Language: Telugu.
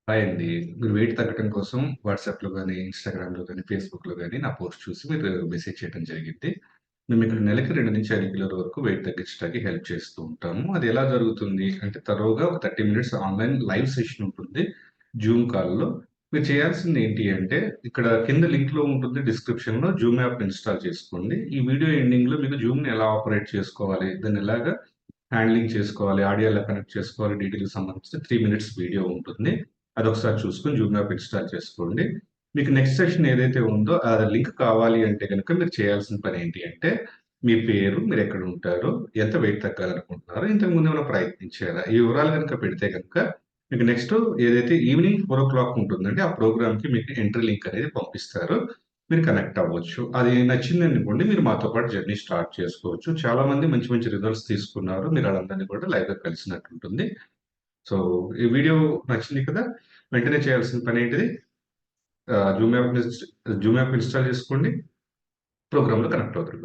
హాయ్ అండి. మీరు వెయిట్ తగ్గటం కోసం వాట్సాప్‌లో గాని, ఇన్‌స్టాగ్రామ్‌లో గాని, ఫేస్‌బుక్‌లో గాని నా పోస్ట్ చూసి మీరు మెసేజ్ చేయడం జరిగింది. మేము ఇక్కడ నెలకి 2-5 కిలోల వరకు వెయిట్ తగ్గించడానికి హెల్ప్ చేస్తూ ఉంటాము. అది ఎలా జరుగుతుంది అంటే తరోగా ఒక 30 మినిట్స్ ఆన్‌లైన్ లైవ్ సెషన్ ఉంటుంది. జూమ్ కాల్‌లో. మీరు చేయాల్సింది ఏంటి అంటే ఇక్కడ కింద లింక్‌లో ఉంటుంది డిస్క్రిప్షన్‌లో జూమ్ యాప్‌ని ఇన్‌స్టాల్ చేసుకోండి. ఈ వీడియో ఎండింగ్‌లో మీకు జూమ్‌ని ఎలా ఆపరేట్ చేసుకోవాలి, దాన్ని ఎలాగా హ్యాండ్లింగ్ చేసుకోవాలి, ఆడియో ఎలా కనెక్ట్ చేసుకోవాలి, డీటెయిల్‌కి సంబంధించి 3 మినిట్స్ వీడియో ఉంటుంది. అదొకసారి చూసుకొని జూమ్ యాప్ ఇన్‌స్టాల్ చేసుకోండి. మీకు నెక్స్ట్ సెషన్ ఏదైతే ఉందో ఆ లింక్ కావాలి అంటే గనుక మీరు చేయాల్సిన పనేంటి అంటే, మీ పేరు, మీరెక్కడుంటారు, ఎంత వెయిట్ తగ్గాలనుకుంటున్నారు, ఇంతకు ముందు ఏమైనా ప్రయత్నించారా? ఈ వివరాలు గనుక పెడితే గనుక మీకు నెక్స్ట్ ఏదైతే ఈవినింగ్ 4:00 ఉంటుందండి, ఆ ప్రోగ్రామ్‌కి మీకు ఎంట్రీ లింక్ అనేది పంపిస్తారు. మీరు కనెక్ట్ అవ్వచ్చు. అది నచ్చిందనుకోండి మీరు మాతో పాటు జర్నీ స్టార్ట్ చేసుకోవచ్చు. చాలా మంది మంచి మంచి రిజల్ట్స్ తీసుకున్నారు. మీరు ఆళ్ళందరిని కూడా లైవ్‌గా కలిసినట్టుంటుంది. సో, ఈ వీడియో నచ్చింది కదా! వెంటనే చేయాల్సిన పనేంటిది? జూమ్ యాప్ ఇన్‌స్టాల్ చేసుకోండి. ప్రోగ్రామ్‌లో కనెక్ట్ అవుతారు.